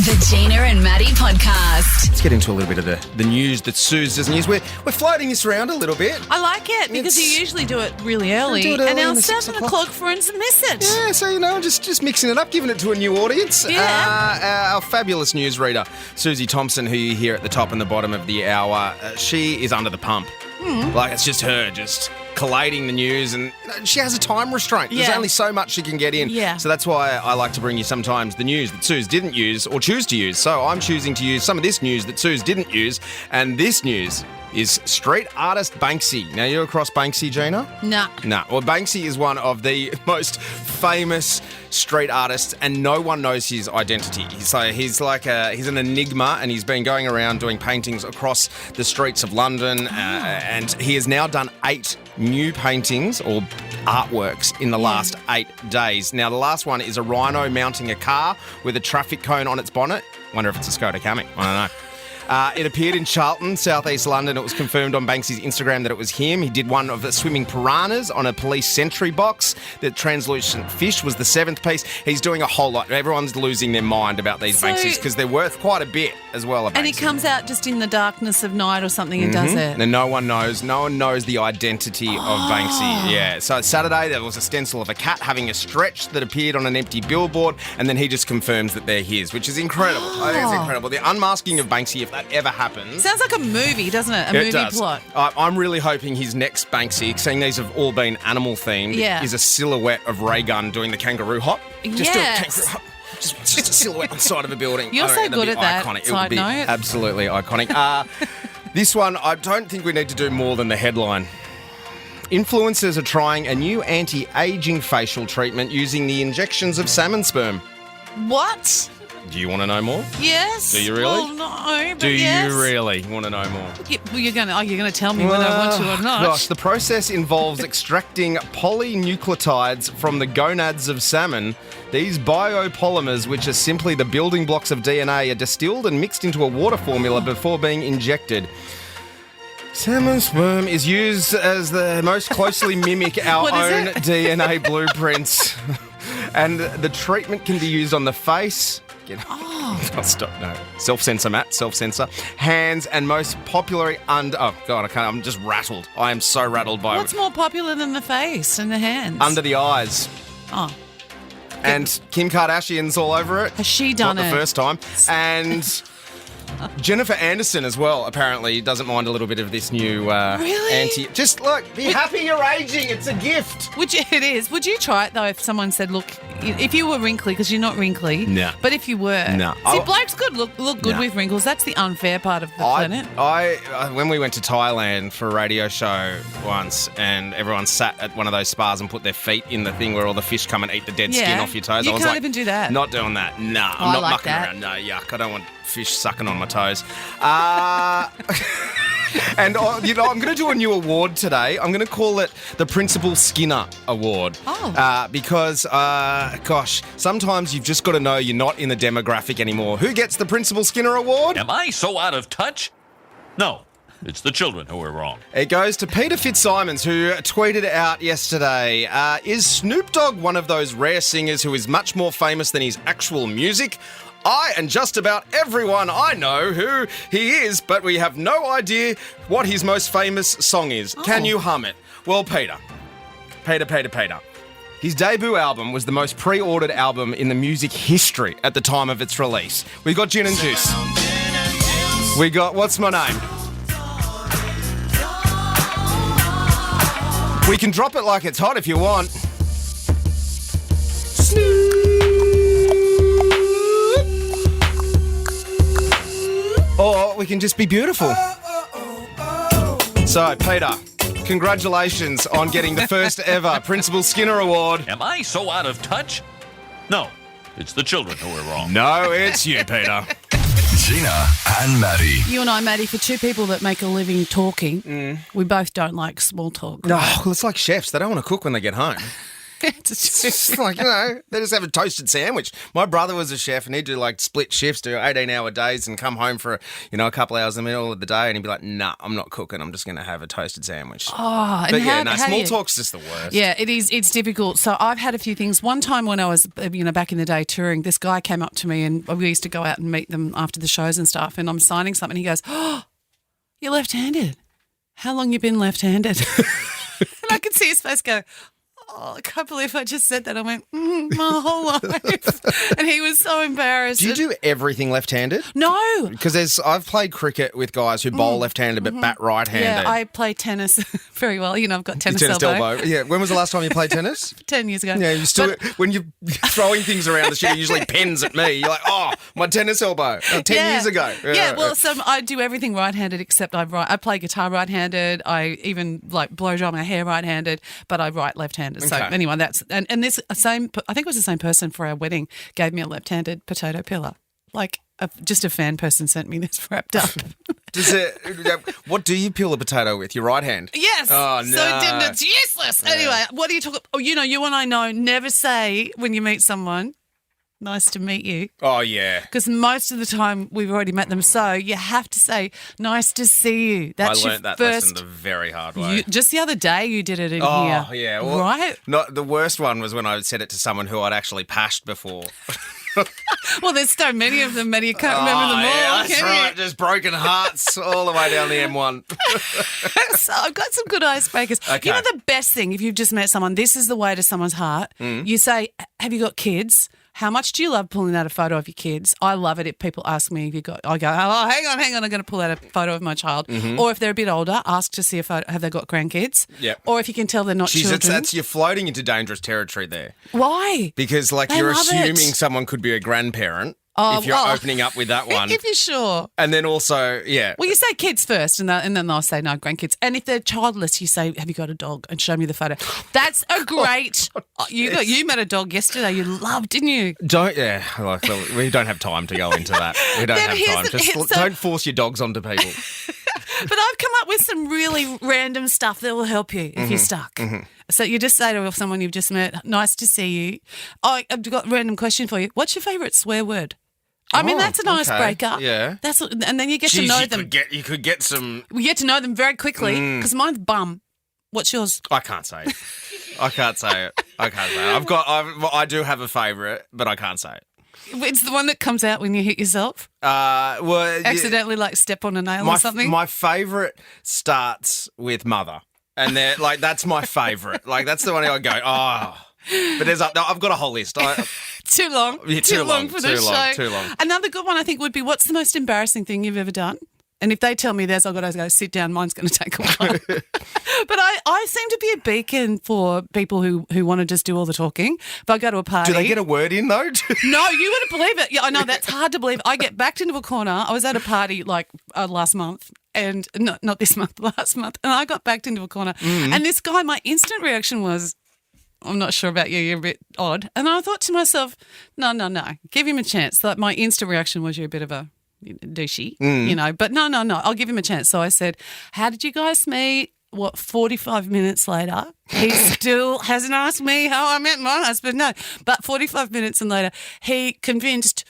The Gina and Matty podcast. Let's get into a little bit of the news that Suze Didn't Use. We're floating this around a little bit. I like it because you usually do it really early, early and in our the 6 7 o'clock friends miss it. Yeah, so, just mixing it up, giving it to a new audience. Yeah. Our fabulous newsreader, Susie Thompson, who you hear at the top and the bottom of the hour, she is under the pump. Like, it's just her just collating the news, and she has a time restraint. There's only so much she can get in. Yeah. So that's why I like to bring you sometimes the news that Suze didn't use or choose to use. So I'm choosing to use some of this news that Suze didn't use, and this news is street artist Banksy. Now, you're across Banksy, Gina? Nah. Well, Banksy is one of the most famous street artists, and no one knows his identity. So he's an enigma, and he's been going around doing paintings across the streets of London, and he has now done 8 new paintings or artworks in the last 8 days. Now, the last one is a rhino mounting a car with a traffic cone on its bonnet. Wonder if it's a Skoda Kamiq. I don't know. It appeared in Charlton, southeast London. It was confirmed on Banksy's Instagram that it was him. He did one of the swimming piranhas on a police sentry box. The translucent fish was the 7th piece. He's doing a whole lot. Everyone's losing their mind about these Banksys because they're worth quite a bit as well. And he comes out just in the darkness of night or something and does it. And no one knows the identity of Banksy. Yeah. So Saturday there was a stencil of a cat having a stretch that appeared on an empty billboard, and then he just confirms that they're his, which is incredible. I think it's incredible. The unmasking of Banksy, if that ever happens. Sounds like a movie, doesn't it? A movie plot. I'm really hoping his next Banksy, seeing these have all been animal themed, is a silhouette of Ray Gunn doing the kangaroo hop. Just do a kangaroo hop. Just a silhouette on the side of a building. You're so good at that. Iconic. Side it would be note. Absolutely iconic. This one, I don't think we need to do more than the headline. Influencers are trying a new anti-aging facial treatment using the injections of salmon sperm. What? Do you want to know more? Yes. Do you really? Well, no, but Do yes. you really want to know more? You're gonna tell me whether I want to or not. Gosh, the process involves extracting polynucleotides from the gonads of salmon. These biopolymers, which are simply the building blocks of DNA, are distilled and mixed into a water formula before being injected. Salmon sperm is used as the most closely mimic our own DNA blueprints. And the treatment can be used on the face. Oh, stop! No, self-censor, Matt. Self-censor. Hands, and most popularly under. Oh God, I can't. I'm just rattled. I am so rattled by. What's more popular than the face and the hands? Under the eyes. Oh. And Kim Kardashian's all over it. Has she done Not it? the first time. And Jennifer Anderson as well, apparently, doesn't mind a little bit of this new really? Just look, be happy you're aging. It's a gift. It is. Would you try it though if someone said, look, if you were wrinkly, because you're not wrinkly. No. But if you were. No. See, blokes could look good with wrinkles. That's the unfair part of the planet. When we went to Thailand for a radio show once, and everyone sat at one of those spas and put their feet in the thing where all the fish come and eat the dead skin off your toes. You I was can't like, even do that. Not doing that. Nah, I'm not mucking around. No, yuck. I don't want fish sucking on my toes. And, I'm going to do a new award today. I'm going to call it the Principal Skinner Award. Oh. Because, sometimes you've just got to know you're not in the demographic anymore. Who gets the Principal Skinner Award? Am I so out of touch? No, it's the children who are wrong. It goes to Peter Fitzsimons, who tweeted out yesterday, is Snoop Dogg one of those rare singers who is much more famous than his actual music? I and just about everyone I know who he is, but we have no idea what his most famous song is. Oh. Can you hum it? Well, Peter. His debut album was the most pre-ordered album in the music history at the time of its release. We got Gin and Juice. We got What's My Name? We can drop it like it's hot if you want. Snoop. Or we can just be beautiful. So, Peter, congratulations on getting the first ever Principal Skinner Award. Am I so out of touch? No, it's the children who are wrong. No, it's you, Peter. Gina and Matty. You and I, Matty, for two people that make a living talking, we both don't like small talk. No, well, it's like chefs. They don't want to cook when they get home. It's like, they just have a toasted sandwich. My brother was a chef and he'd do like split shifts, do 18-hour days and come home for, a couple hours in the middle of the day and he'd be like, nah, I'm not cooking. I'm just going to have a toasted sandwich. Oh, but small talk's just the worst. Yeah, it is. It's difficult. So I've had a few things. One time when I was, back in the day touring, this guy came up to me and we used to go out and meet them after the shows and stuff and I'm signing something. He goes, oh, you're left-handed. How long you been left-handed? And I could see his face go, oh, I can't believe I just said that. I went, my whole life. And he was so embarrassed. Do you do everything left-handed? No. Because I've played cricket with guys who bowl left-handed but bat right-handed. Yeah, I play tennis very well. I've got tennis elbow. Yeah. When was the last time you played tennis? 10 years ago. Yeah, when you're throwing things around the shit, usually pens at me. You're like, oh, my tennis elbow. 10 years ago. Yeah, well, so I do everything right-handed except I play guitar right-handed. I even blow dry my hair right-handed, but I write left-handed. So anyway, that's and this same. I think it was the same person for our wedding gave me a left-handed potato peeler. Just a fan person sent me this wrapped up. What do you peel a potato with? Your right hand? Yes. Oh no. So it's useless. Yeah. Anyway, what do you talk about? Oh, you and I know never say when you meet someone, nice to meet you. Oh, yeah. Because most of the time we've already met them. So you have to say, nice to see you. That's I learnt that lesson the very hard way. Just the other day you did it in here. Oh, yeah. Well, right? The worst one was when I said it to someone who I'd actually pashed before. Well, there's so many of them, Matty. You can't remember them all. Yeah, that's right. Just broken hearts all the way down the M1. So I've got some good icebreakers. Okay. The best thing, if you've just met someone, this is the way to someone's heart. You say, have you got kids? How much do you love pulling out a photo of your kids? I love it if people ask me if you got. I go, oh, hang on, I'm going to pull out a photo of my child. Mm-hmm. Or if they're a bit older, ask to see a photo. Have they got grandkids? Yeah. Or if you can tell they're not children. You're floating into dangerous territory there. Why? Because you're assuming someone could be a grandparent. If you're opening up with that one. If you're sure. And then also, yeah. Well, you say kids first and then they'll say, no, grandkids. And if they're childless, you say, have you got a dog? And show me the photo. That's a great... You met a dog yesterday you loved, didn't you? We don't have time to go into that. We don't have time. Just don't force your dogs onto people. But I've come up with some really random stuff that will help you if you're stuck. Mm-hmm. So you just say to someone you've just met, nice to see you. Oh, I've got a random question for you. What's your favourite swear word? I mean, that's an icebreaker. Yeah. And then you get to know them. You could get some... We get to know them very quickly because mine's bum. What's yours? I can't say it. I do have a favourite, but I can't say it. It's the one that comes out when you hit yourself? Accidentally step on a nail or something? My favourite starts with mother. And that's my favourite. That's the one I go, oh... But I've got a whole list. Too long. Yeah, too long for the show. Too long. Another good one I think would be, what's the most embarrassing thing you've ever done? And if they tell me theirs, I've got to go sit down. Mine's going to take a while. But I seem to be a beacon for people who want to just do all the talking. If I go to a party... Do they get a word in, though? No, you wouldn't believe it. Yeah, I know, that's hard to believe. I get backed into a corner. I was at a party last month. And not this month, last month. And I got backed into a corner. Mm. And this guy, my instant reaction was... I'm not sure about you, you're a bit odd. And I thought to myself, no, give him a chance. My instant reaction was, you're a bit of a douchey, but no, I'll give him a chance. So I said, how did you guys meet? 45 minutes later, he still hasn't asked me how I met my husband. No, but 45 minutes and later, he convinced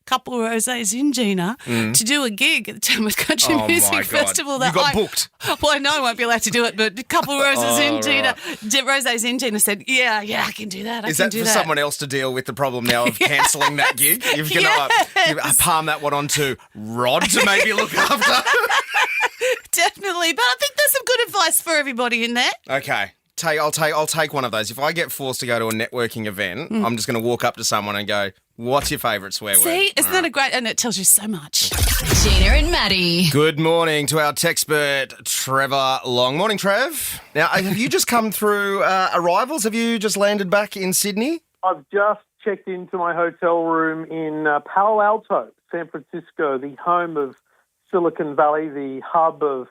couple of rosés in Gina to do a gig at the Tamworth Country Music Festival. You got booked. Well, I know I won't be allowed to do it, but a couple of roses in Gina, rosés in Gina said, yeah, I can do that. Is that for someone else to deal with the problem now of cancelling that gig? You're going to palm that one on to Rod to maybe look after? Definitely, but I think there's some good advice for everybody in there. Okay. I'll take one of those. If I get forced to go to a networking event, I'm just going to walk up to someone and go, what's your favourite swear word? See, isn't that a great... And it tells you so much. Gina and Matty. Good morning to our techpert, Trevor Long. Morning, Trev. Now, have you just come through arrivals? Have you just landed back in Sydney? I've just checked into my hotel room in Palo Alto, San Francisco, the home of Silicon Valley, the hub of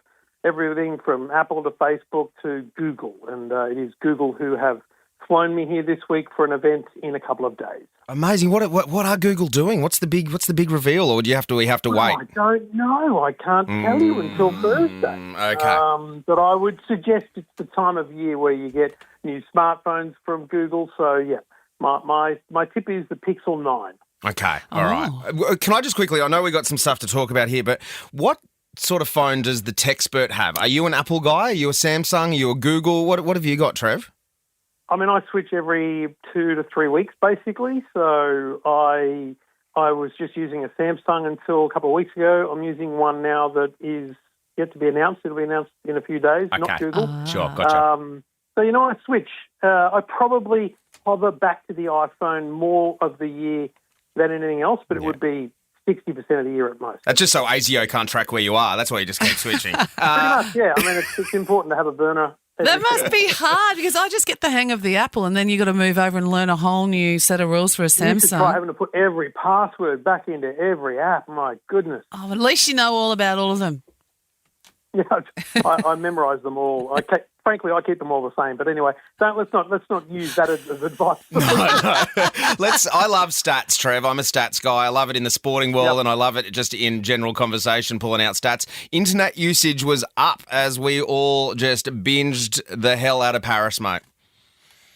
everything from Apple to Facebook to Google. And it is Google who have flown me here this week for an event in a couple of days. Amazing. What are Google doing? What's the big reveal, or we have to wait? I don't know. I can't tell you until Thursday. Okay. But I would suggest it's the time of year where you get new smartphones from Google. So, yeah, my tip is the Pixel 9. Okay. All right. Can I just quickly, I know we got some stuff to talk about here, but what sort of phone does the techpert have? Are you an Apple guy? Are you a Samsung? Are you a Google? What have you got, Trev? I mean, I switch every 2 to 3 weeks, basically. So I was just using a Samsung until a couple of weeks ago. I'm using one now that is yet to be announced. It'll be announced in a few days, not Google. Sure, gotcha. So, I switch. I probably hover back to the iPhone more of the year than anything else, but it would be 60% of the year at most. That's just so ASIO can't track where you are. That's why you just keep switching. Pretty much, yeah. I mean, it's important to have a burner. That must be hard because I just get the hang of the Apple and then you got to move over and learn a whole new set of rules for a Samsung. You should try having to put every password back into every app. My goodness. Oh, at least you know all about all of them. Yeah, I memorise them all. Frankly, I keep them all the same. But anyway, let's not use that as advice. No. I love stats, Trev. I'm a stats guy. I love it in the sporting world, and I love it just in general conversation, pulling out stats. Internet usage was up as we all just binged the hell out of Paris, mate.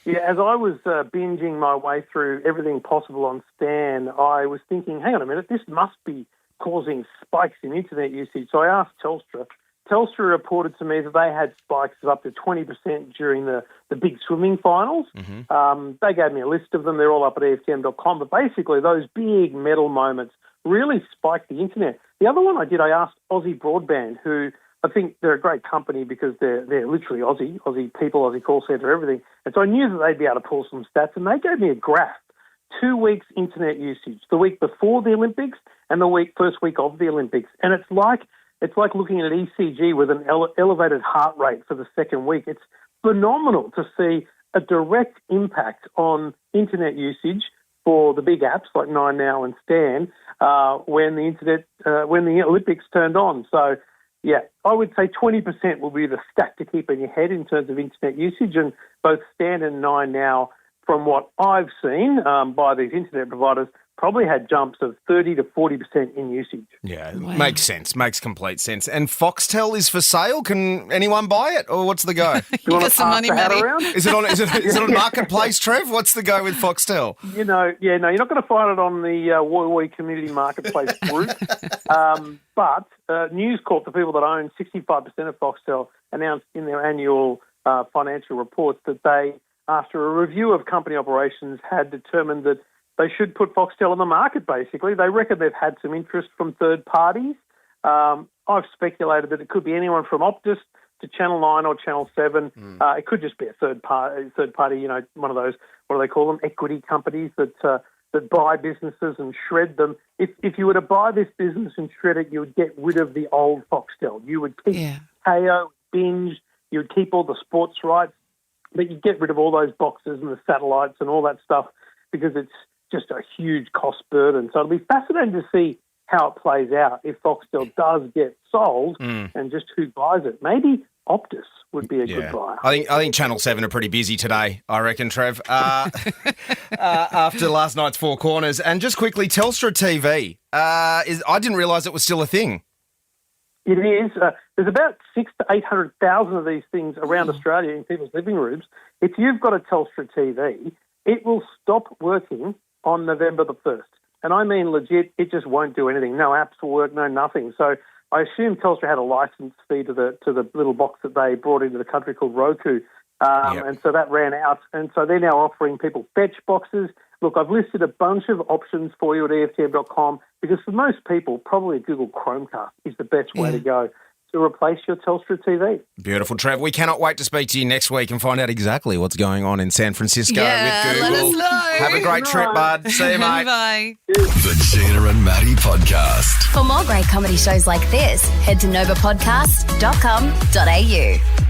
Yeah, as I was binging my way through everything possible on Stan, I was thinking, hang on a minute, this must be causing spikes in internet usage. So I asked Telstra. Telstra reported to me that they had spikes of up to 20% during the big swimming finals. Mm-hmm. They gave me a list of them. They're all up at EFTM.com. But basically, those big medal moments really spiked the internet. The other one I asked Aussie Broadband, who I think they're a great company because they're literally Aussie people, Aussie call centre, everything. And so I knew that they'd be able to pull some stats. And they gave me a graph, 2 weeks internet usage, the week before the Olympics and the first week of the Olympics. And it's like looking at an ECG with an elevated heart rate for the second week. It's phenomenal to see a direct impact on internet usage for the big apps like 9Now and Stan when the Olympics turned on. So, yeah, I would say 20% will be the stat to keep in your head in terms of internet usage, and both Stan and 9Now, from what I've seen by these internet providers, probably had jumps of 30 to 40% in usage. Yeah, Makes sense. Makes complete sense. And Foxtel is for sale. Can anyone buy it, or what's the go? You want some money, Matty? Is it on Marketplace, Trev? What's the go with Foxtel? You're not going to find it on the Woy Community Marketplace group. But News Corp, the people that own 65% of Foxtel, announced in their annual financial reports that they, after a review of company operations, had determined that they should put Foxtel on the market, basically. They reckon they've had some interest from third parties. I've speculated that it could be anyone from Optus to Channel 9 or Channel 7. It could just be a third party, one of those, what do they call them, equity companies that buy businesses and shred them. If you were to buy this business and shred it, you would get rid of the old Foxtel. You would keep KO, Binge, you would keep all the sports rights, but you'd get rid of all those boxes and the satellites and all that stuff because it's just a huge cost burden. So it'll be fascinating to see how it plays out if Foxtel does get sold and just who buys it. Maybe Optus would be a good buy. I think Channel 7 are pretty busy today, I reckon, Trev, after last night's Four Corners. And just quickly, Telstra TV. I didn't realise it was still a thing. It is. There's about 600,000 to 800,000 of these things around Australia in people's living rooms. If you've got a Telstra TV, it will stop working on November the 1st. And I mean legit, it just won't do anything. No apps will work, no nothing. So I assume Telstra had a license fee to the little box that they brought into the country called Roku. And so that ran out. And so they're now offering people fetch boxes. Look, I've listed a bunch of options for you at EFTM.com because for most people, probably a Google Chromecast is the best way to go to replace your Telstra TV. Beautiful, Trev. We cannot wait to speak to you next week and find out exactly what's going on in San Francisco with Google. Let us know. Have a great trip, bud. See you, mate. Bye. The Gina and Matty Podcast. For more great comedy shows like this, head to novapodcast.com.au.